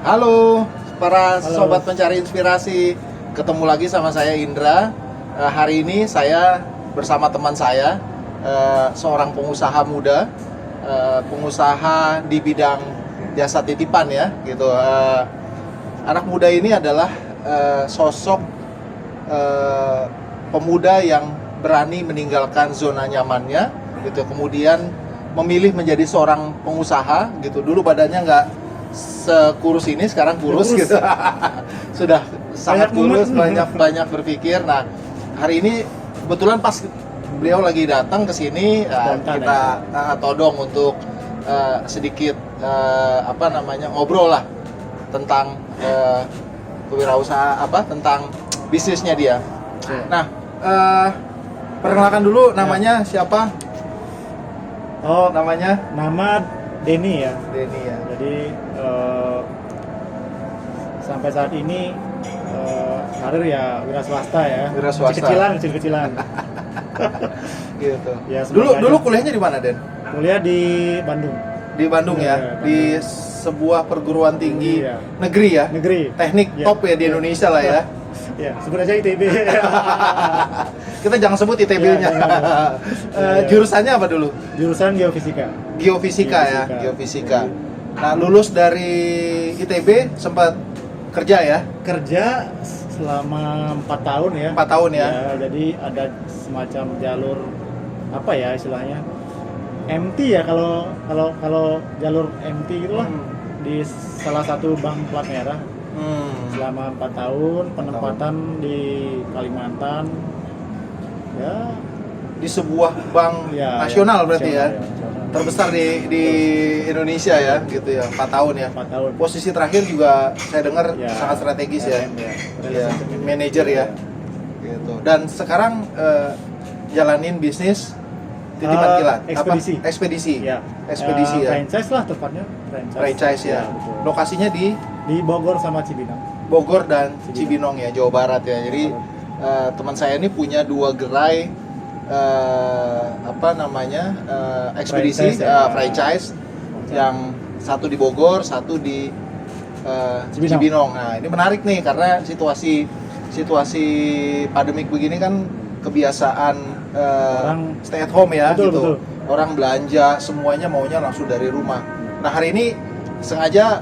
Halo para sobat pencari inspirasi, ketemu lagi sama saya Indra. Hari ini saya bersama teman saya, seorang pengusaha muda, pengusaha di bidang jasa titipan ya, gitu. Anak muda ini adalah sosok pemuda yang berani meninggalkan zona nyamannya, gitu. Kemudian memilih menjadi seorang pengusaha, gitu. Dulu badannya nggak sekurus ini, sekarang kurus gitu. Sudah sangat kurus, banyak berpikir. Nah, hari ini kebetulan pas beliau lagi datang ke sini, kita todong untuk sedikit ngobrol lah tentang kewirausahaan, tentang bisnisnya dia. Nah, perkenalkan dulu namanya siapa? Oh, nama Denny ya. Denny ya. Jadi sampai saat ini karir ya wira swasta ya. Wira swasta. Kecil-kecilan. Gitu. Ya, dulu kuliahnya di mana, Den? Kuliah di Bandung. Di Bandung ya, Bandung. di sebuah perguruan tinggi negeri ya. Negeri. Teknik top ya di Indonesia lah ya. Ya, sebut aja ITB. Kita jangan sebut ITB-nya. Jurusannya apa dulu? Jurusan Geofisika. Geofisika ya, Geofisika. Nah, lulus dari ITB sempat kerja ya? Kerja selama 4 tahun ya. 4 tahun ya. Jadi ada semacam jalur apa ya istilahnya? MT ya, kalau jalur MT gitulah di salah satu bank plat merah. Selama 4 tahun penempatan di Kalimantan ya, di sebuah bank nasional berarti ya. Terbesar di Indonesia ya, gitu ya. 4 tahun ya. 4 tahun. Posisi terakhir juga saya dengar sangat strategis ya. Manajer ya. Gitu. Dan sekarang jalanin bisnis titipan kilat. Ekspedisi. Ekspedisi. Ya. Ekspedisi ya. Franchise lah tepatnya. Franchise ya. Lokasinya di Bogor sama Cibinong. Bogor dan Cibinong ya, Jawa Barat ya. Jadi teman saya ini punya 2 gerai ekspedisi franchise yang satu di Bogor, satu di Cibinong. Nah, ini menarik nih karena situasi pandemik begini kan kebiasaan orang stay at home ya, betul. Orang belanja semuanya maunya langsung dari rumah. Nah, hari ini sengaja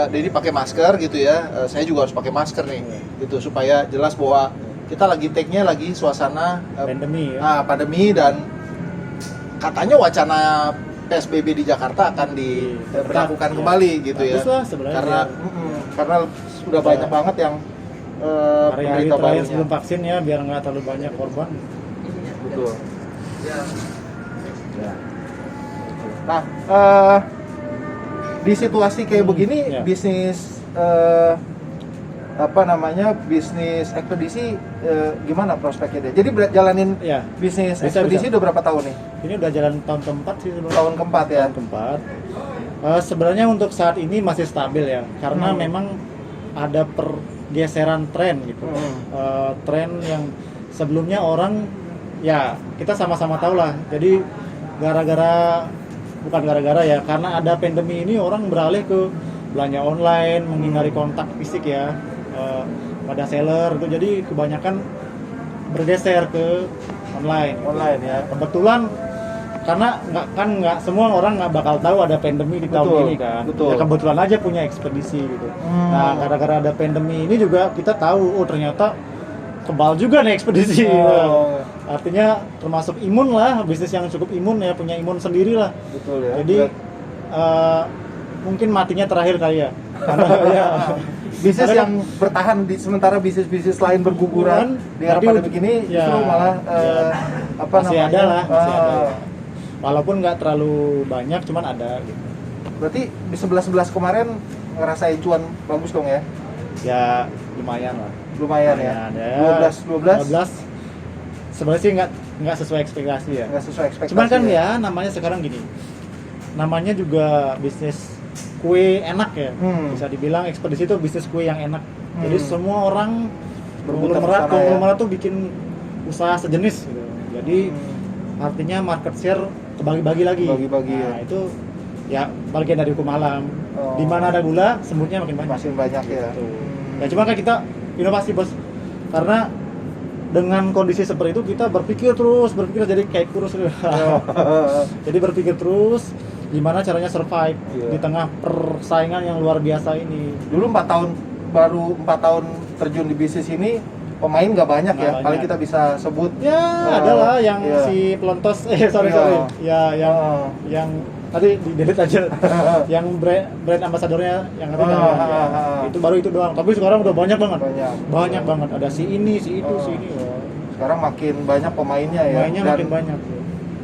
Denny pakai masker gitu ya. Saya juga harus pakai masker nih, gitu supaya jelas bahwa kita lagi take-nya lagi suasana pandemi ya. Pandemi, dan katanya wacana PSBB di Jakarta akan diberlakukan kembali gitu ya. Karena sudah banyak banget yang hari-hari terakhir sebelum vaksin ya, biar nggak terlalu banyak korban. Betul. Nah, di situasi kayak begini, bisnis bisnis ekspedisi gimana prospeknya dia? Jadi jalanin bisnis ekspedisi udah berapa tahun nih? Ini udah jalan tahun keempat sih sebenarnya. Tahun keempat ya. Tahun keempat. Sebenarnya untuk saat ini masih stabil ya, karena memang ada pergeseran tren gitu. Tren yang sebelumnya orang ya kita sama-sama tahu lah. Jadi bukan gara-gara ya, karena ada pandemi ini orang beralih ke belanja online, menghindari kontak fisik ya pada seller itu, jadi kebanyakan bergeser ke online ya. Kebetulan karena nggak semua orang nggak bakal tahu ada pandemi di tahun ini kan. Ya, kebetulan aja punya ekspedisi gitu. Nah, gara-gara ada pandemi ini juga kita tahu ternyata kebal juga nih ekspedisi. Artinya termasuk imun lah, bisnis yang cukup imun ya, punya imun sendiri lah. Betul ya. Jadi mungkin matinya terakhir kali ya. Karena ya bisnis yang bertahan sementara bisnis lain berguguran di era pandemi begini justru malah masih ada. Walaupun nggak terlalu banyak, cuman ada gitu. Berarti di 11 kemarin ngerasain cuan bagus dong ya? Ya lumayan lah. Lumayan ya. 12 sebenarnya sih nggak sesuai ekspektasi ya. Nggak sesuai ekspektasi. Cuman kan ya namanya sekarang gini. Namanya juga bisnis kue enak ya. Bisa dibilang ekspedisi itu bisnis kue yang enak. Jadi semua orang konglomerat tuh bikin usaha sejenis gitu. Jadi artinya market share kebagi-bagi lagi. Bagi-bagi nah, itu ya bagian dari hukum alam. Oh. Di mana ada gula, semutnya makin banyak. Makin banyak ya. Gitu. Ya cuma kan kita inovasi bos, karena dengan kondisi seperti itu kita berpikir jadi kayak kurus. Jadi berpikir terus gimana caranya survive di tengah persaingan yang luar biasa ini. Dulu 4 tahun, baru 4 tahun terjun di bisnis ini, pemain nggak banyak ya. Paling kita bisa sebut ya adalah yang si pelontos sorry ya yang tadi di delete aja yang brand ambasadornya yang tadi itu baru itu doang, tapi sekarang udah banyak banget ada si ini si itu si ini. Sekarang makin banyak pemainnya ya. Pemainnya makin banyak.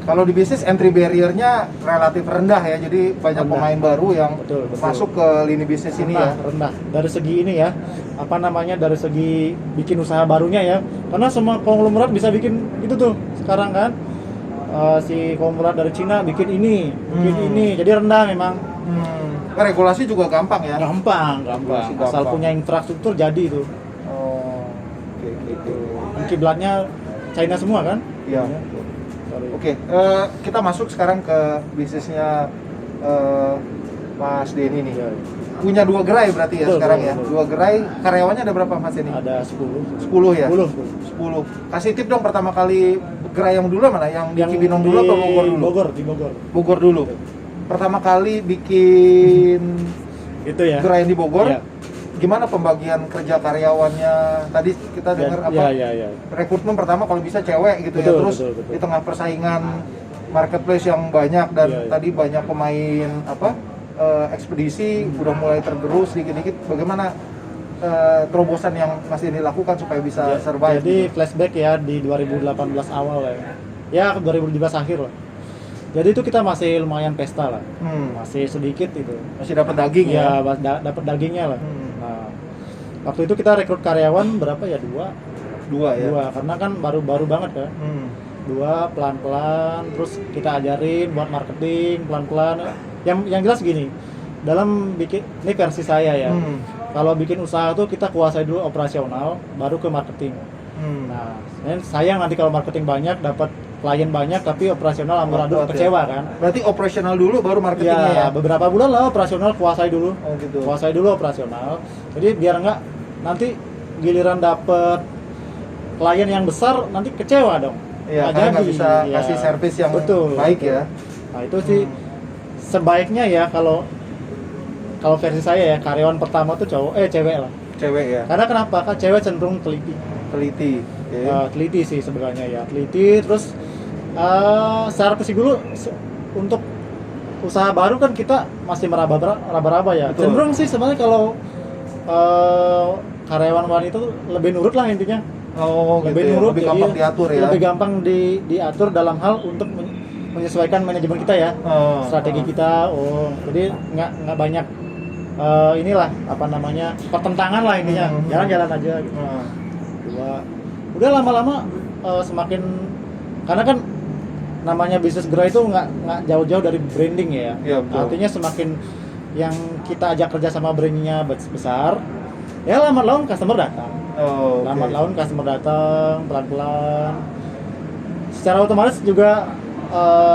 Kalau di bisnis entry barrier-nya relatif rendah ya, jadi banyak pemain baru yang betul. masuk ke lini bisnis ini ya. Rendah dari segi ini ya, dari segi bikin usaha barunya ya, karena semua konglomerat bisa bikin itu tuh sekarang kan. Si konglomerat dari Cina bikin ini, jadi rendah memang. Regulasi juga gampang ya? Gampang. Asal punya infrastruktur jadi itu. Gitu. Kiblatnya China semua kan? Iya. Oke, kita masuk sekarang ke bisnisnya Mas Denny nih. Punya 2 gerai berarti ya sekarang ya? 2 gerai, karyawannya ada berapa Mas Denny? Ada 10 ya? 10. Kasih tip dong, pertama kali gerai yang dulu mana? Yang di Cibinong dulu atau Bogor dulu? Di Bogor. Bogor dulu. Pertama kali bikin itu ya. gerai di Bogor. Ya. Gimana pembagian kerja karyawannya? Tadi kita dengar apa? Ya. Rekrutmen pertama kalau bisa cewek gitu ya. Terus di tengah persaingan marketplace yang banyak dan tadi banyak pemain ekspedisi udah mulai tergerus dikit-dikit. Bagaimana terobosan yang masih dilakukan supaya bisa survive? Jadi flashback ya di 2018 awal ya 2017 akhir lah. Jadi itu kita masih lumayan pesta lah, masih sedikit itu. Masih dapat daging ya? Dapat dagingnya lah. Nah, waktu itu kita rekrut karyawan berapa ya? 2 karena kan baru banget kan. 2 pelan-pelan, terus kita ajarin buat marketing pelan-pelan. Yang jelas gini, dalam bikin ini versi saya ya. Kalau bikin usaha tuh kita kuasai dulu operasional, baru ke marketing. Nah, sayang nanti kalau marketing banyak dapat klien banyak tapi operasional amburadul kecewa kan. Berarti operasional dulu baru marketingnya ya? Beberapa bulan lah operasional kuasai dulu. Oh gitu. Kuasai dulu operasional. Jadi biar nggak nanti giliran dapet klien yang besar nanti kecewa dong. Iya, karena nggak bisa kasih servis yang baik ya. Nah itu sih sebaiknya ya kalau versi saya ya karyawan pertama tuh cewek lah. Cewek ya. Karena kenapa? Kan cewek cenderung teliti. Teliti sih sebenarnya ya. Teliti terus secara psikologi untuk usaha baru kan kita masih meraba-raba ya. Betul. Cenderung sih sebenarnya kalau karyawan wanita tuh lebih nurut lah intinya. Lebih nurut, lebih gampang diatur ya. Lebih gampang diatur dalam hal untuk menyesuaikan manajemen kita ya. Strategi kita. Jadi nggak banyak pertentangan lah intinya. Jalan-jalan aja gitu. Udah lama-lama semakin, karena kan namanya bisnis gerai itu nggak jauh-jauh dari branding ya. Artinya semakin yang kita ajak kerja sama brandingnya besar, ya lambat laun customer datang. Lambat laun customer datang pelan-pelan. Secara otomatis juga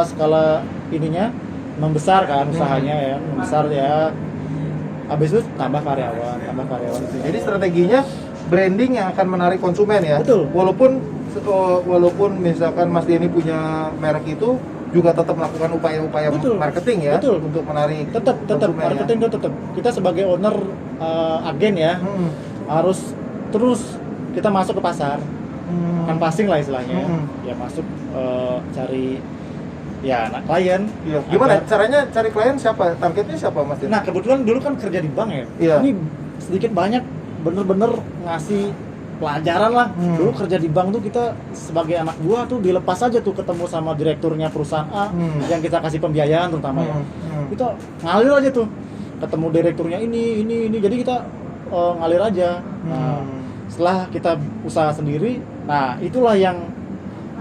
skala ininya membesar kan usahanya ya, membesar ya. Habis itu tambah karyawan. Jadi strateginya branding yang akan menarik konsumen ya. Betul. Walaupun misalkan Mas Denny punya merek itu juga tetap melakukan upaya-upaya marketing ya. Betul. Untuk menarik tetap marketing ya. Tetap. Kita sebagai owner agen ya harus terus kita masuk ke pasar. Kan passing lah istilahnya. Ya masuk cari klien. Iya. Gimana caranya cari klien siapa? Targetnya siapa Mas Denny? Nah, kebetulan dulu kan kerja di bank ya. Iya. Ini sedikit banyak bener-bener ngasih pelajaran lah. Dulu kerja di bank tuh kita sebagai anak buah tuh dilepas aja tuh ketemu sama direkturnya perusahaan A yang kita kasih pembiayaan terutama ya. Kita ngalir aja tuh. Ketemu direkturnya ini. Jadi kita ngalir aja. Nah, setelah kita usaha sendiri, nah itulah yang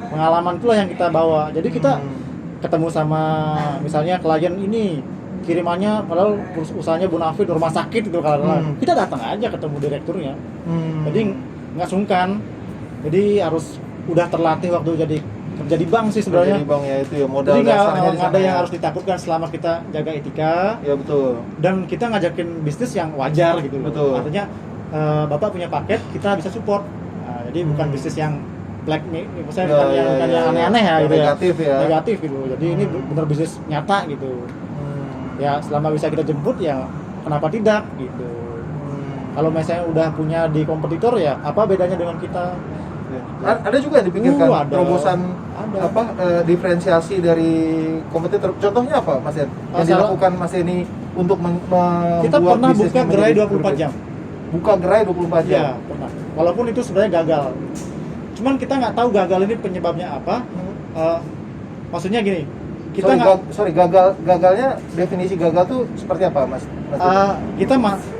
pengalaman itulah yang kita bawa. Jadi kita ketemu sama misalnya klien ini kirimannya padahal usahanya bonafit rumah sakit itu kalau kita datang aja ketemu direkturnya. Jadi nggak sungkan, jadi harus udah terlatih waktu jadi kerja di bank sih sebenarnya. Jadi bang ya itu ya modal Jadi dasarnya di nggak sana ada yang ya. harus ditakutkan selama kita jaga etika Ya betul. dan kita ngajakin bisnis yang wajar gitu loh. Betul. Artinya bapak punya paket, kita bisa support. Nah, jadi bukan bisnis yang black, misalnya Ya, bukan yang aneh-aneh ya, Yang gitu negatif ya. Negatif gitu. Jadi ini benar bisnis nyata gitu. Ya selama bisa kita jemput ya kenapa tidak gitu. Kalau misalnya udah punya di kompetitor ya apa bedanya dengan kita? Ada juga yang dipikirkan Ada. terobosan Ada. apa diferensiasi dari kompetitor. Contohnya apa Mas Ed? Yang Salah- dilakukan Mas ini untuk membuat Kita pernah bisnisnya buka gerai menjadi 24 jam. Buka gerai 24 jam. Iya, pernah. Walaupun itu sebenarnya gagal. Cuman kita nggak tahu gagal ini penyebabnya apa. Maksudnya gini, kita gagalnya definisi gagal tuh seperti apa Mas?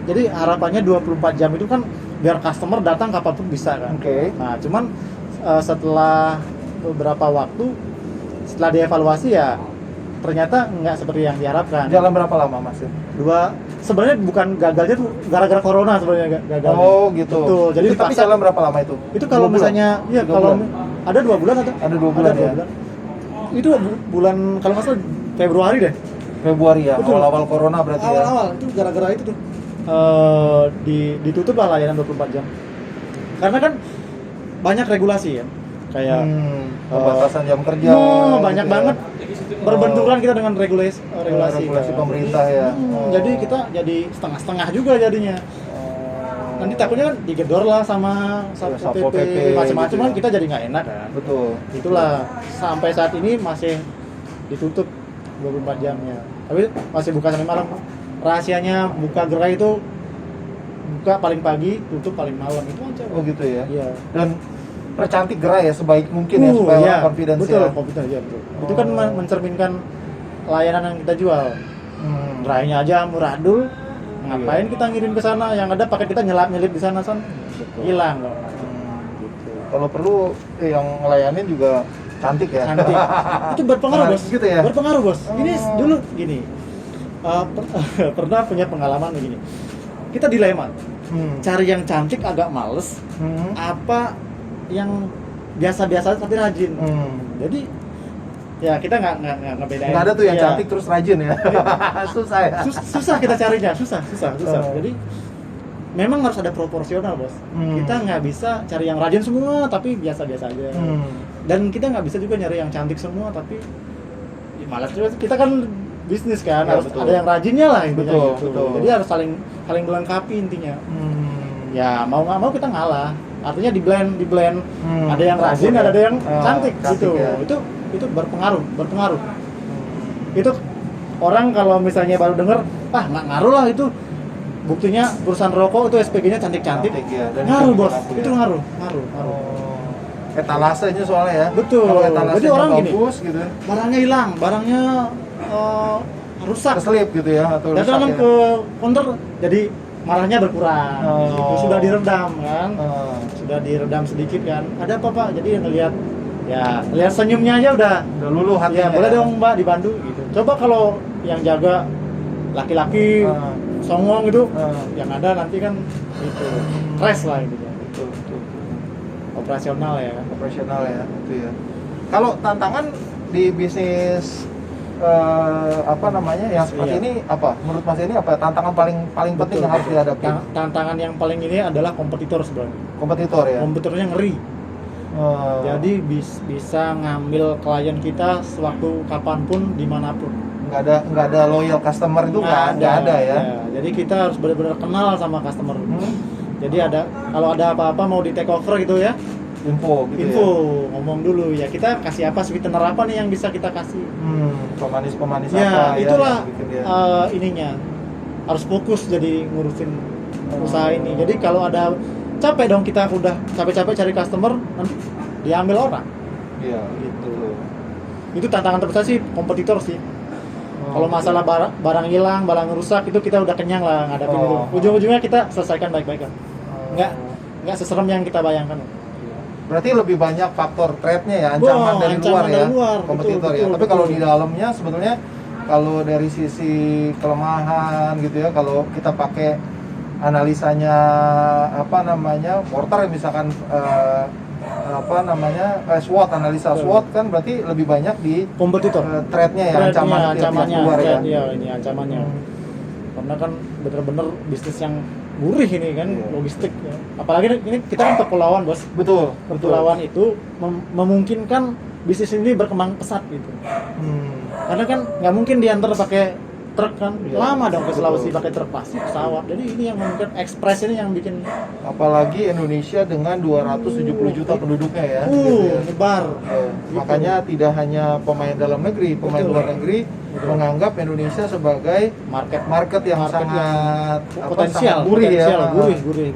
jadi harapannya 24 jam itu kan biar customer datang kapanpun bisa kan. Oke. Nah, cuman setelah beberapa waktu setelah dievaluasi ya ternyata nggak seperti yang diharapkan. Jalan berapa lama Mas? Sebenarnya bukan gagalnya tuh gara-gara corona sebenarnya gagal. Oh gitu. Betul. Jadi Itu tapi dipaksa. jalan berapa lama itu? Itu kalau 2 bulan? misalnya ya 3 kalau bulan? ada 2 bulan atau Ada 2 bulan ya? Itu bulan kalau nggak salah Februari deh. Februari ya, Betul. awal-awal corona berarti ya. Awal-awal itu gara-gara itu tuh ditutup lah layanan 24 jam. Karena kan banyak regulasi ya. Kayak Pembatasan jam kerja. banyak gitu ya. banget berbenturan kita dengan regulasi Regulasi kan. pemerintah ya. Jadi kita jadi setengah-setengah juga jadinya. Nanti takutnya kan digedor lah sama Satpol PP, PP macam-macam gitu kan ya. kita jadi nggak enak kan. Betul. Itulah sampai saat ini masih ditutup 24 jamnya. Tapi masih buka sampai malam. Rahasianya buka gerai itu buka paling pagi, tutup paling malam itu aja. Oh gitu ya. Iya. Dan percantik gerai ya sebaik mungkin ya supaya iya. confidence Betul, ya. confidence ya betul. Itu kan mencerminkan layanan yang kita jual. Gerainya aja muradul. Ngapain kita ngirim ke sana? Yang ada paket kita nyelip di sana hilang loh. Gitu. Kalau perlu yang ngelayanin juga cantik ya. Cantik. Itu berpengaruh bos. Gitu ya. Berpengaruh bos. Ini dulu gini. Pernah punya pengalaman begini. Kita dilema. Cari yang cantik agak males. Apa yang biasa-biasa tapi rajin. Jadi ya kita nggak ngebedain. Nggak ada tuh yang ya. cantik terus rajin ya. Susah ya. Susah kita carinya, susah. Jadi memang harus ada proporsional bos. Kita nggak bisa cari yang rajin semua tapi biasa-biasa aja. Dan kita nggak bisa juga nyari yang cantik semua tapi ya, malas juga. Kita kan bisnis kan, Ya, harus betul. ada yang rajinnya lah intinya Betul, gitu. betul. Jadi harus saling melengkapi intinya. Ya mau nggak mau kita ngalah. Artinya di blend. Ada yang rajin, Ya. ada yang cantik gitu. Ya. Itu berpengaruh. Itu orang kalau misalnya baru denger, nggak ngaruh lah itu. Buktinya perusahaan rokok itu SPG-nya cantik-cantik. Cantik, ya. Dan Ngaruh itu bos, berlaku, ya. itu ngaruh. Etalasenya soalnya ya. Betul. Kalau etalasenya Jadi orang gini, bagus gitu. barangnya hilang, barangnya rusak. Keselip gitu ya atau rusak Datang ya. ke counter jadi marahnya berkurang. Gitu. Sudah diredam kan. Sudah diredam sedikit kan. Ada apa Pak? Jadi ngelihat lihat senyumnya aja udah luluh hatinya. ya boleh dong Mbak dibantu gitu. Coba kalau yang jaga laki-laki songong itu yang ada nanti kan itu stres lah gitu ya. Betul. Operasional ya. Operasional ya itu ya. Kalau tantangan di bisnis apa namanya yang seperti Iya. ini apa? Menurut Mas ini apa tantangan paling penting yang harus dihadapi? Tantangan yang paling ini adalah kompetitor sebenarnya. Kompetitor ya. Kompetitornya ngeri. Jadi bisa ngambil klien kita sewaktu kapanpun dimanapun. nggak ada loyal customer itu nggak ada ya. Jadi kita harus benar-benar kenal sama customer. Jadi kalau ada apa-apa mau di take over gitu ya, Info gitu info ngomong dulu ya kita kasih apa sweetener apa nih yang bisa kita kasih. Pemanis Ya apa itulah yang bikin dia. ininya harus fokus jadi ngurusin usaha ini. Jadi kalau ada capek dong kita udah capek-capek cari customer nanti diambil orang. Iya Gitu. Itu tantangan terbesar sih kompetitor sih. Kalau masalah barang hilang, barang rusak itu kita udah kenyang lah ngadapin itu. Ujung-ujungnya kita selesaikan baik-baik kan. Nggak seserem yang kita bayangkan. Berarti lebih banyak faktor threat-nya ya, ancaman dari luar ya, kompetitor ya. Tapi kalau di dalamnya sebetulnya kalau dari sisi kelemahan gitu ya, kalau kita pakai analisanya apa namanya, Porter misalkan SWOT, analisa SWOT kan berarti lebih banyak di kompetitor. threat-nya ya, Ancamannya, keluar ya. iya ini ancamannya. Karena kan bener-bener bisnis yang gurih ini kan, logistik ya. Apalagi ini kita kan kepulauan bos. Betul. Kepulauan itu memungkinkan bisnis ini berkembang pesat gitu. Karena kan nggak mungkin diantar pakai truk kan, lama dong ke Sulawesi pakai truk, pasti pesawat. Jadi ini yang memungkinkan ekspres ini yang bikin. Apalagi Indonesia dengan 270 juta penduduknya ya. Gitu ya. Nyebar. Makanya tidak hanya pemain dalam negeri, pemain luar negeri menganggap Indonesia sebagai market yang sangat potensial, sangat gurih ya. Gurih.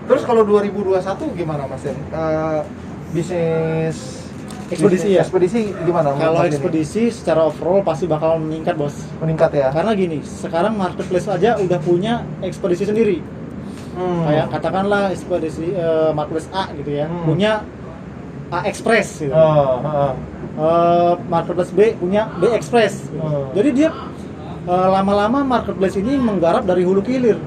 Terus kalau 2021 gimana Mas Den? Bisnis ekspedisi gimana? Kalau ekspedisi secara overall pasti bakal meningkat bos. Meningkat ya? Karena gini, sekarang marketplace aja udah punya ekspedisi sendiri. Kayak katakanlah ekspedisi marketplace A gitu ya, punya A Express gitu. Marketplace B punya B Express gitu. Jadi dia lama-lama marketplace ini menggarap dari hulu ke hilir.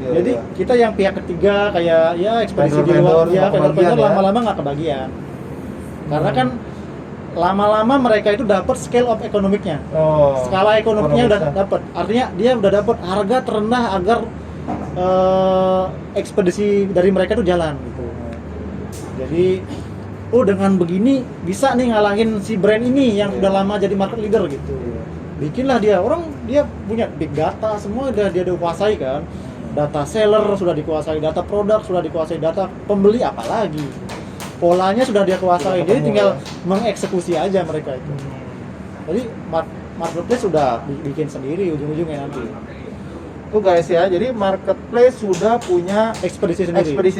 Jadi kita yang pihak ketiga kayak ya ekspedisi di luar ya, vendor lama-lama nggak kebagian. Karena kan lama-lama mereka itu dapat scale of ekonomiknya, skala ekonomiknya udah dapat. Artinya dia udah dapat harga terendah agar ekspedisi dari mereka itu jalan gitu. Jadi dengan begini bisa nih ngalangin si brand ini yang udah lama jadi market leader gitu. Bikinlah dia punya big data, semua udah dia kuasai kan. Data seller sudah dikuasai, data produk sudah dikuasai, data pembeli apalagi. Polanya sudah dia kuasai, jadi tinggal mengeksekusi aja mereka itu. Jadi marketplace sudah bikin sendiri ujung-ujungnya nanti. Tuh guys ya, jadi marketplace sudah punya ekspedisi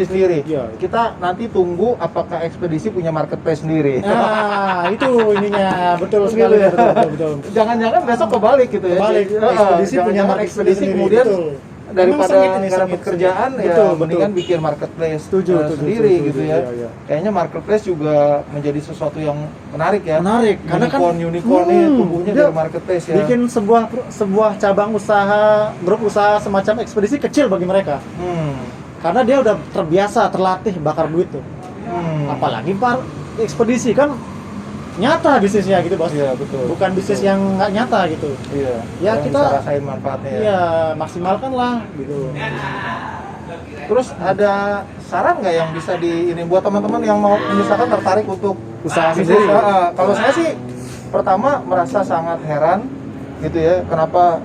sendiri. Iya. Kita nanti tunggu apakah ekspedisi punya marketplace sendiri. Nah, itu ininya betul sekali ya, betul. Jangan-jangan besok kebalik gitu ya. Kebalik, ekspedisi punya marketplace sendiri. Kemudian betul. Daripada nggak dapat kerjaan ya mendingan bikin marketplace sendiri gitu ya. Iya. Kayaknya marketplace juga menjadi sesuatu yang menarik ya. Karena kan unicorn nih tumbuhnya dari marketplace ya. Bikin sebuah cabang usaha, grup usaha semacam ekspedisi kecil bagi mereka. Karena dia udah terbiasa, terlatih bakar duit tuh. Apalagi ekspedisi kan nyata bisnisnya gitu bos. Iya betul. Bukan bisnis yang nggak nyata gitu. Iya. Ya kita bisa rasain manfaatnya. Iya, maksimalkan lah gitu. Terus ada saran nggak yang bisa ini buat teman-teman yang mau misalkan tertarik untuk usaha bisnis? sendiri? Kalau saya sih pertama merasa sangat heran gitu ya, kenapa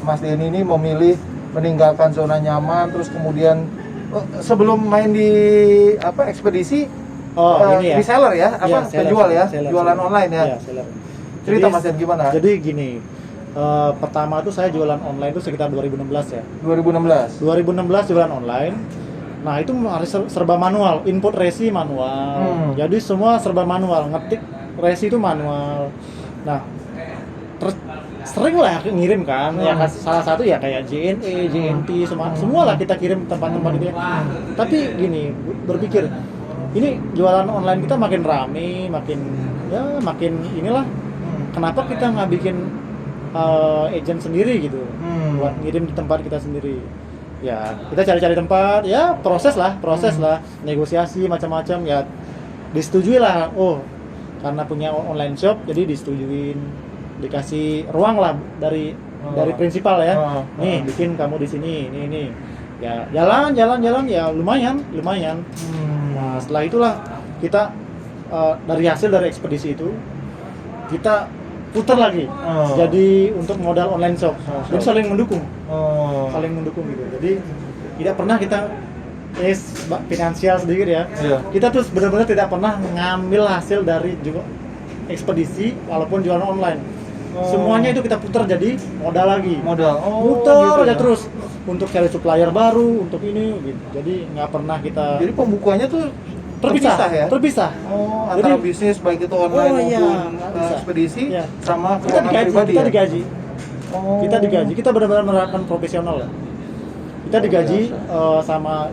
Mas Denny ini memilih meninggalkan zona nyaman, terus kemudian sebelum main di ekspedisi. Ini ya. Reseller ya, penjual ya, jualan online ya. Seller. Cerita Mas Den gimana? Jadi gini, pertama tuh saya jualan online itu sekitar 2016 ya. 2016 jualan online. Nah itu harus serba manual, input resi manual. Jadi semua serba manual, ngetik resi itu manual. Nah sering lah ngirim kan, ya salah satu ya kayak JNE, JNT, semua lah kita kirim tempat-tempat itu. Tapi gini, berpikir ini jualan online kita makin rame, makin inilah. Kenapa kita nggak bikin agent sendiri gitu, buat ngirim di tempat kita sendiri? Ya kita cari-cari tempat, ya proses lah, negosiasi macam-macam ya, disetujui lah. Karena punya online shop, jadi disetujuin, dikasih ruang lah dari prinsipal ya. Nih bikin kamu di sini, ini. Ya jalan ya lumayan. Nah setelah itulah kita dari hasil dari ekspedisi itu kita putar lagi. Jadi untuk modal online shop. Jadi saling mendukung. Gitu. Jadi tidak pernah kita finansial sedikit ya. Kita tuh benar-benar tidak pernah mengambil hasil dari juga ekspedisi walaupun jualan online. Semuanya itu kita putar jadi modal lagi. Putar aja terus untuk cari supplier baru, untuk ini gitu. Jadi nggak pernah kita. Jadi pembukuannya tuh terpisah. Antara bisnis baik itu online maupun ekspedisi sama keuangan pribadi. Kita digaji. Kita digaji. Kita benar-benar menerapkan profesional ya. Kita digaji sama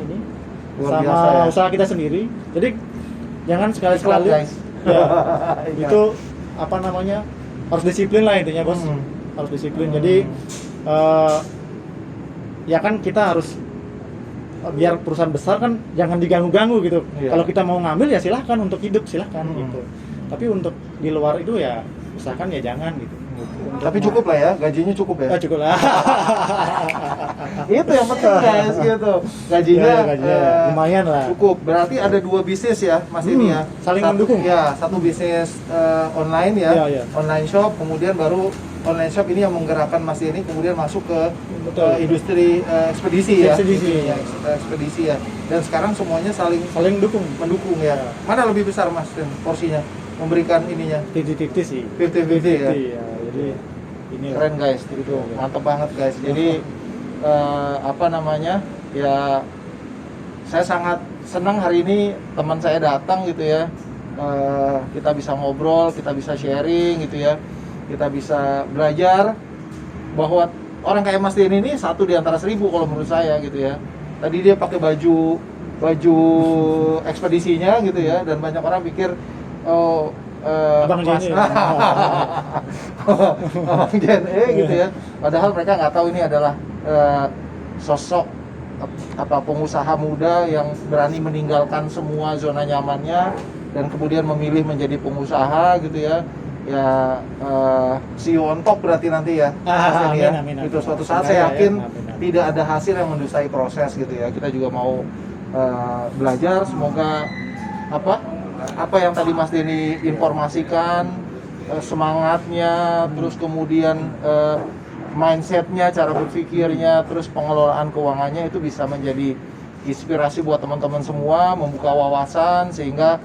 usaha kita sendiri. Jadi jangan sekali-sekali itu harus disiplin lah intinya bos. Harus disiplin. Jadi ya kan kita harus biar perusahaan besar kan jangan diganggu-ganggu gitu. Iya. Kalau kita mau ngambil ya silahkan untuk hidup silahkan Hmm. gitu. Tapi untuk di luar itu ya usahakan ya jangan gitu. Untuk Tapi cukup lah ya, gajinya cukup ya. Ah, cukup lah. Itu yang penting guys gitu. Gajinya Ya, gajinya lumayan lah. cukup. Berarti ada dua bisnis ya Mas ini ya. saling Satu- mendukung. Ya, satu bisnis online ya, Iya, iya. online shop, kemudian baru online shop ini yang menggerakkan Mas ini kemudian masuk ke Betul. industri ekspedisi ya. Ekspedisi. Ini ya, ekspedisi ya. Dan sekarang semuanya saling Saling dukung. mendukung ya. Mana lebih besar Mas Dan porsinya? Memberikan ininya 50-50 sih. 50-50 ya. Iya, jadi ini Keren guys, Gitu. itu mantep banget guys. Jadi apa namanya ya, saya sangat senang hari ini teman saya datang gitu ya. Kita bisa ngobrol, kita bisa sharing gitu ya, kita bisa belajar bahwa orang kayak Mas Denny ini satu di antara 1000 kalau menurut saya gitu ya. Tadi dia pakai baju ekspedisinya gitu ya, dan banyak orang pikir oh Abang Mas- Jenny. Abang JNE gitu ya. Padahal mereka nggak tahu ini adalah sosok apa pengusaha muda yang berani meninggalkan semua zona nyamannya dan kemudian memilih menjadi pengusaha gitu ya. Ya see you on top berarti nanti ya. Mas Denny ya. Amin, amin. Itu suatu Semoga saat saya ya, yakin amin, amin. tidak ada hasil yang mendustai proses gitu ya. Kita juga mau belajar, semoga apa yang tadi Mas Denny informasikan, semangatnya, terus kemudian mindsetnya, cara berpikirnya, terus pengelolaan keuangannya itu bisa menjadi inspirasi buat teman-teman semua, membuka wawasan sehingga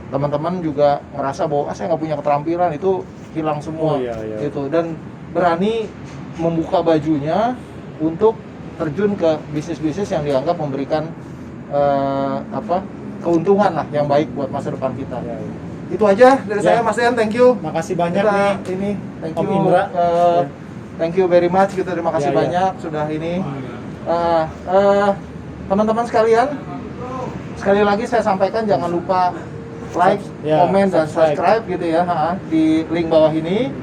teman-teman juga merasa bahwa saya nggak punya keterampilan, itu hilang semua Oh, iya, iya. gitu, dan berani membuka bajunya untuk terjun ke bisnis-bisnis yang dianggap memberikan keuntungan lah yang baik buat masa depan kita. Ya, ya. Itu aja dari Ya. saya Mas Den, thank you. Makasih banyak Kita nih. ini thank Om you Indra. thank you very much gitu, terima kasih Ya, ya. banyak sudah ini. Teman-teman sekalian, sekali lagi saya sampaikan jangan lupa like, Ya, komen dan subscribe. subscribe gitu ya, di link bawah ini.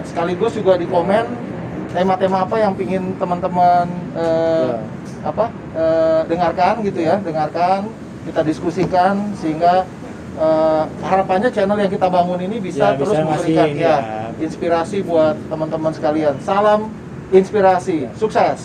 Sekaligus juga di komen tema-tema apa yang pingin teman-teman dengarkan gitu ya, dengarkan, kita diskusikan sehingga harapannya channel yang kita bangun ini bisa Ya, terus bisa memberikan ngasih, ya ya. inspirasi buat teman-teman sekalian. Salam inspirasi, sukses.